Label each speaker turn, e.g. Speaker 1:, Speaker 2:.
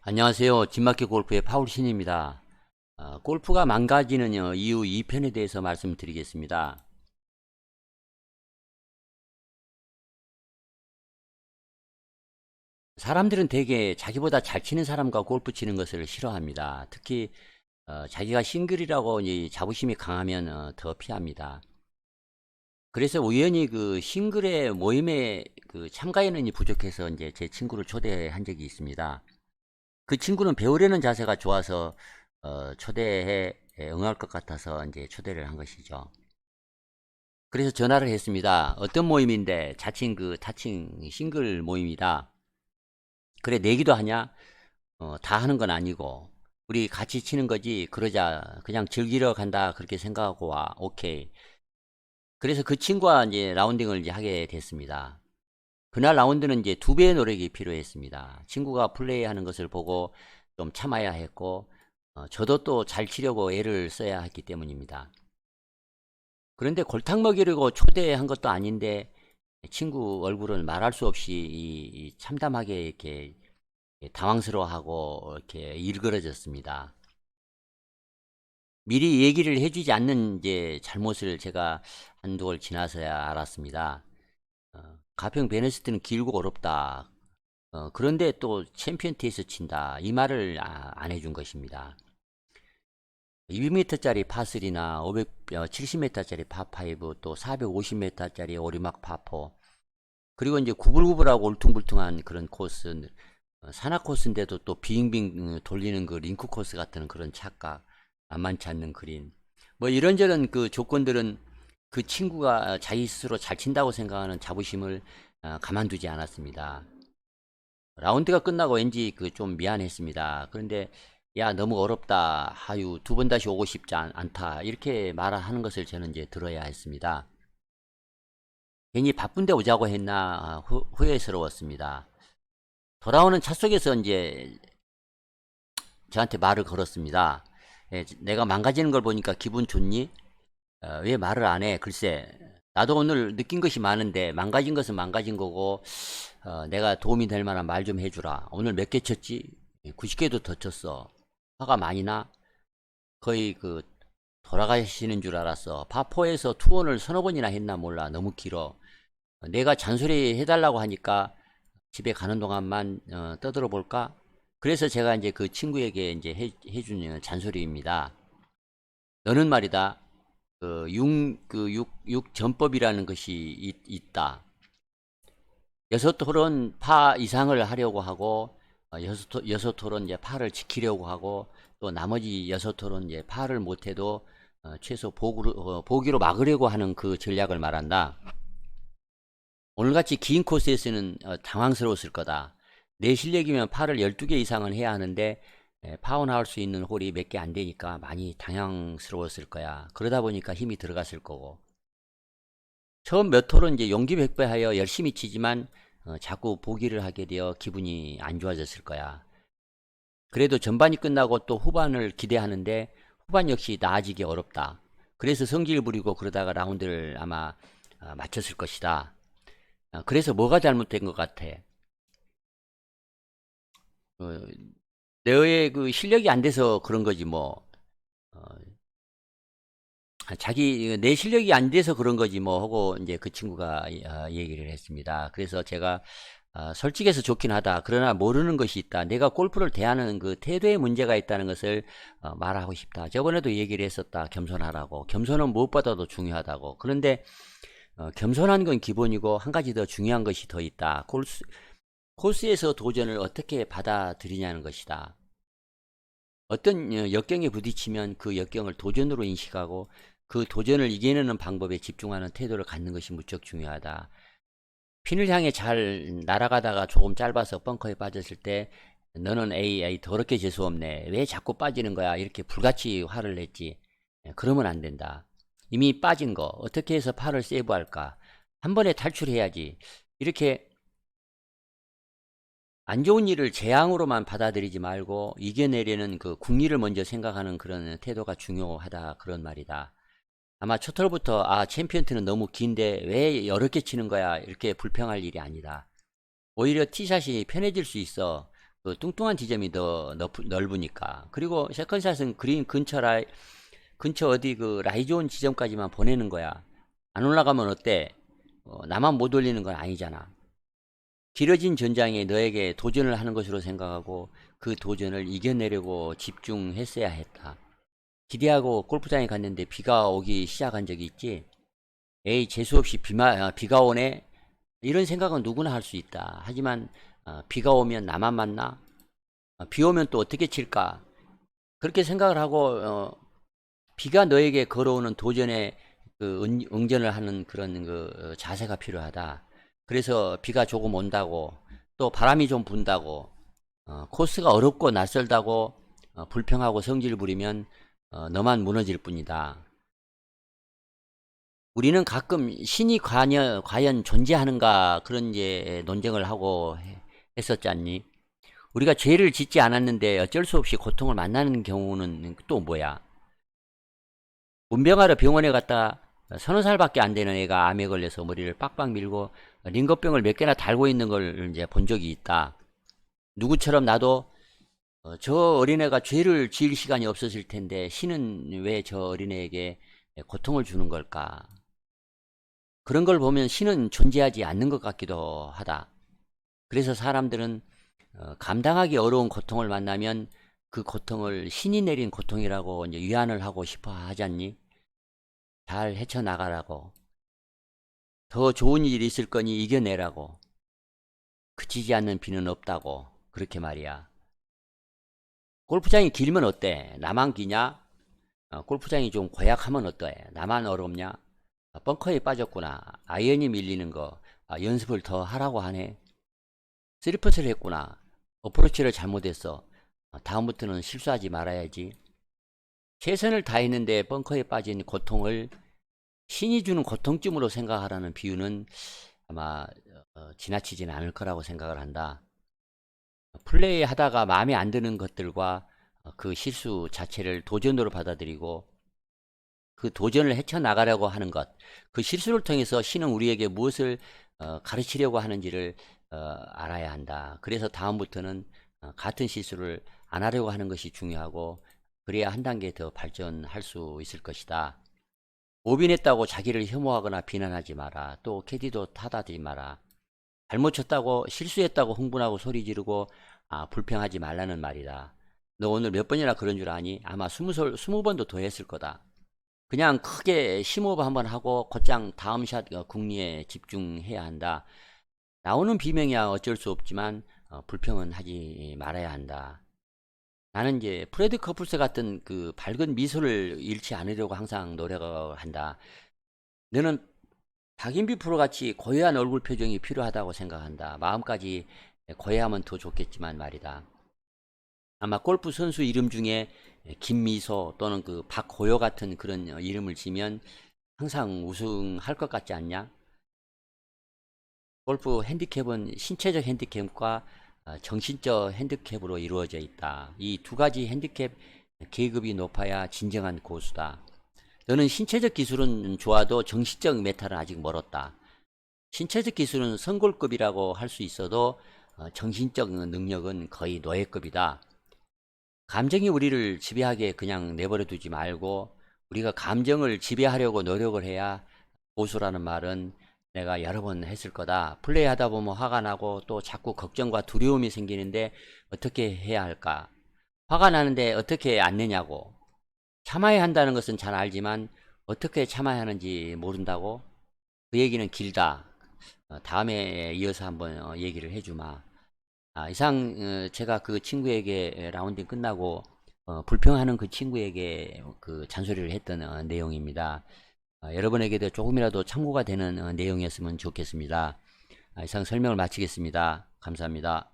Speaker 1: 안녕하세요. 진마켓 골프의 파울신입니다. 골프가 망가지는 이유 2편에 대해서 말씀드리겠습니다. 사람들은 대개 자기보다 잘 치는 사람과 골프 치는 것을 싫어합니다. 특히 자기가 싱글이라고 자부심이 강하면 더 피합니다. 그래서 우연히 그 싱글의 모임에 참가 인원이 부족해서 이제 제 친구를 초대한 적이 있습니다. 그 친구는 배우려는 자세가 좋아서 초대해 응할 것 같아서 이제 초대를 한 것이죠. 그래서 전화를 했습니다. 어떤 모임인데 자칭 타칭 싱글 모임이다. 그래 내기도 하냐? 다 하는 건 아니고 우리 같이 치는 거지. 그러자 그냥 즐기러 간다 그렇게 생각하고 와. 오케이. 그래서 그 친구와 이제 라운딩을 이제 하게 됐습니다. 그날 라운드는 이제 두 배의 노력이 필요했습니다. 친구가 플레이하는 것을 보고 좀 참아야 했고 저도 또 잘 치려고 애를 써야 했기 때문입니다. 그런데 골탕 먹이려고 초대한 것도 아닌데 친구 얼굴은 말할 수 없이 참담하게 이렇게 당황스러워하고 이렇게 일그러졌습니다. 미리 얘기를 해주지 않는 이제 잘못을 제가 한두 월 지나서야 알았습니다. 가평 베네스트는 길고 어렵다. 그런데 또 챔피언 티에서 친다. 이 말을 안 해준 것입니다. 200m짜리 파3나 570m짜리 파5 또 450m짜리 오리막 파4 그리고 이제 구불구불하고 울퉁불퉁한 그런 코스 산악 코스인데도 또 빙빙 돌리는 그 링크 코스 같은 그런 착각 만만치 않는 그린 뭐 이런저런 그 조건들은 그 친구가 자기 스스로 잘 친다고 생각하는 자부심을 가만두지 않았습니다. 라운드가 끝나고 왠지 좀 미안했습니다. 그런데 야 너무 어렵다 하유 두 번 다시 오고 싶지 않다 이렇게 말하는 것을 저는 이제 들어야 했습니다. 괜히 바쁜데 오자고 했나 후회스러웠습니다. 돌아오는 차 속에서 이제 저한테 말을 걸었습니다. 내가 망가지는 걸 보니까 기분 좋니? 왜 말을 안 해? 글쎄 나도 오늘 느낀 것이 많은데 망가진 것은 망가진 거고 내가 도움이 될 만한 말 좀 해주라. 오늘 몇 개 쳤지? 90개도 더 쳤어. 화가 많이 나? 거의 돌아가시는 줄 알았어. 파포에서 투혼을 서너 번이나 했나 몰라. 너무 길어. 내가 잔소리 해달라고 하니까 집에 가는 동안만 떠들어 볼까? 그래서 제가 이제 그 친구에게 이제 해준 잔소리입니다. 너는 말이다. 육전법이라는 것이 있다. 여섯 홀은 파 이상을 하려고 하고 여섯 홀은 이제 파를 지키려고 하고 또 나머지 여섯 홀은 이제 파를 못해도 최소 보기로 막으려고 하는 그 전략을 말한다. 오늘같이 긴 코스에서는 당황스러웠을 거다. 내 실력이면 파를 12개 이상은 해야 하는데 파혼할 수 있는 홀이 몇 개 안 되니까 많이 당황스러웠을 거야. 그러다 보니까 힘이 들어갔을 거고. 처음 몇 홀은 이제 용기백배하여 열심히 치지만 자꾸 보기를 하게 되어 기분이 안 좋아졌을 거야. 그래도 전반이 끝나고 또 후반을 기대하는데 후반 역시 나아지기 어렵다. 그래서 성질 부리고 그러다가 라운드를 아마 맞췄을 것이다. 그래서 뭐가 잘못된 것 같아? 어, 너의 그 실력이 안 돼서 그런 거지 뭐. 어, 내 실력이 안 돼서 그런 거지 뭐 하고 이제 그 친구가 얘기를 했습니다. 그래서 제가 솔직해서 좋긴 하다. 그러나 모르는 것이 있다. 내가 골프를 대하는 그 태도에 문제가 있다는 것을 말하고 싶다. 저번에도 얘기를 했었다. 겸손하라고. 겸손은 무엇보다도 중요하다고. 그런데 겸손한 건 기본이고 한 가지 더 중요한 것이 더 있다. 코스에서 도전을 어떻게 받아들이냐는 것이다. 어떤 역경에 부딪히면 그 역경을 도전으로 인식하고 그 도전을 이겨내는 방법에 집중하는 태도를 갖는 것이 무척 중요하다. 핀을 향해 잘 날아가다가 조금 짧아서 벙커에 빠졌을 때 너는 에이 더럽게 재수없네. 왜 자꾸 빠지는 거야? 이렇게 불같이 화를 냈지. 그러면 안 된다. 이미 빠진 거 어떻게 해서 팔을 세이브할까? 한 번에 탈출해야지. 이렇게 안 좋은 일을 재앙으로만 받아들이지 말고 이겨내려는 그 국리를 먼저 생각하는 그런 태도가 중요하다 그런 말이다. 아마 첫 홀부터 챔피언트는 너무 긴데 왜 여러 개 치는 거야 이렇게 불평할 일이 아니다. 오히려 티샷이 편해질 수 있어. 그 뚱뚱한 지점이 더 넓으니까. 그리고 세컨샷은 그린 근처 어디 그 라이 좋은 지점까지만 보내는 거야. 안 올라가면 어때? 나만 못 올리는 건 아니잖아. 길어진 전장에 너에게 도전을 하는 것으로 생각하고 그 도전을 이겨내려고 집중했어야 했다. 기대하고 골프장에 갔는데 비가 오기 시작한 적이 있지? 에이, 재수없이 비가 오네? 이런 생각은 누구나 할 수 있다. 하지만 비가 오면 나만 만나? 비 오면 또 어떻게 칠까? 그렇게 생각을 하고 비가 너에게 걸어오는 도전에 그 응전을 하는 그런 그 자세가 필요하다. 그래서 비가 조금 온다고 또 바람이 좀 분다고 코스가 어렵고 낯설다고 불평하고 성질 부리면 너만 무너질 뿐이다. 우리는 가끔 신이 과연 존재하는가 그런 이제 논쟁을 하고 했었지 않니? 우리가 죄를 짓지 않았는데 어쩔 수 없이 고통을 만나는 경우는 또 뭐야? 문병하러 병원에 갔다 서너 살밖에 안 되는 애가 암에 걸려서 머리를 빡빡 밀고 링거병을 몇 개나 달고 있는 걸 이제 본 적이 있다. 누구처럼 나도 저 어린애가 죄를 지을 시간이 없었을 텐데 신은 왜 저 어린애에게 고통을 주는 걸까? 그런 걸 보면 신은 존재하지 않는 것 같기도 하다. 그래서 사람들은 감당하기 어려운 고통을 만나면 그 고통을 신이 내린 고통이라고 이제 위안을 하고 싶어 하지 않니? 잘 헤쳐나가라고. 더 좋은 일이 있을 거니 이겨내라고. 그치지 않는 비는 없다고. 그렇게 말이야. 골프장이 길면 어때? 나만 기냐? 골프장이 좀 고약하면 어때? 나만 어렵냐? 벙커에 빠졌구나. 아이언이 밀리는 거 연습을 더 하라고 하네. 쓰리퍼트를 했구나. 어프로치를 잘못했어. 다음부터는 실수하지 말아야지. 최선을 다했는데 벙커에 빠진 고통을 신이 주는 고통쯤으로 생각하라는 비유는 아마 지나치진 않을 거라고 생각을 한다. 플레이 하다가 마음에 안 드는 것들과 그 실수 자체를 도전으로 받아들이고 그 도전을 헤쳐나가려고 하는 것, 그 실수를 통해서 신은 우리에게 무엇을 가르치려고 하는지를 알아야 한다. 그래서 다음부터는 같은 실수를 안 하려고 하는 것이 중요하고 그래야 한 단계 더 발전할 수 있을 것이다. 오빈했다고 자기를 혐오하거나 비난하지 마라. 또 캐디도 탓하지 마라. 잘못 쳤다고 실수했다고 흥분하고 소리 지르고 불평하지 말라는 말이다. 너 오늘 몇 번이나 그런 줄 아니? 아마 20번도 더 했을 거다. 그냥 크게 심호흡 한번 하고 곧장 다음 샷 궁리에 집중해야 한다. 나오는 비명이야 어쩔 수 없지만 불평은 하지 말아야 한다. 나는 이제 프레드 커플스 같은 그 밝은 미소를 잃지 않으려고 항상 노력을 한다. 너는 박인비 프로 같이 고요한 얼굴 표정이 필요하다고 생각한다. 마음까지 고요하면 더 좋겠지만 말이다. 아마 골프 선수 이름 중에 김미소 또는 그 박고요 같은 그런 이름을 지면 항상 우승할 것 같지 않냐? 골프 핸디캡은 신체적 핸디캡과 정신적 핸디캡으로 이루어져 있다. 이 두 가지 핸디캡 계급이 높아야 진정한 고수다. 너는 신체적 기술은 좋아도 정신적 메탈은 아직 멀었다. 신체적 기술은 선골급이라고 할 수 있어도 정신적 능력은 거의 노예급이다. 감정이 우리를 지배하게 그냥 내버려 두지 말고 우리가 감정을 지배하려고 노력을 해야 고수라는 말은 내가 여러 번 했을 거다. 플레이하다 보면 화가 나고 또 자꾸 걱정과 두려움이 생기는데 어떻게 해야 할까? 화가 나는데 어떻게 안 내냐고. 참아야 한다는 것은 잘 알지만 어떻게 참아야 하는지 모른다고? 그 얘기는 길다. 다음에 이어서 한번 얘기를 해주마. 이상 제가 그 친구에게 라운딩 끝나고 불평하는 그 친구에게 그 잔소리를 했던 내용입니다. 여러분에게도 조금이라도 참고가 되는 내용이었으면 좋겠습니다. 이상 설명을 마치겠습니다. 감사합니다.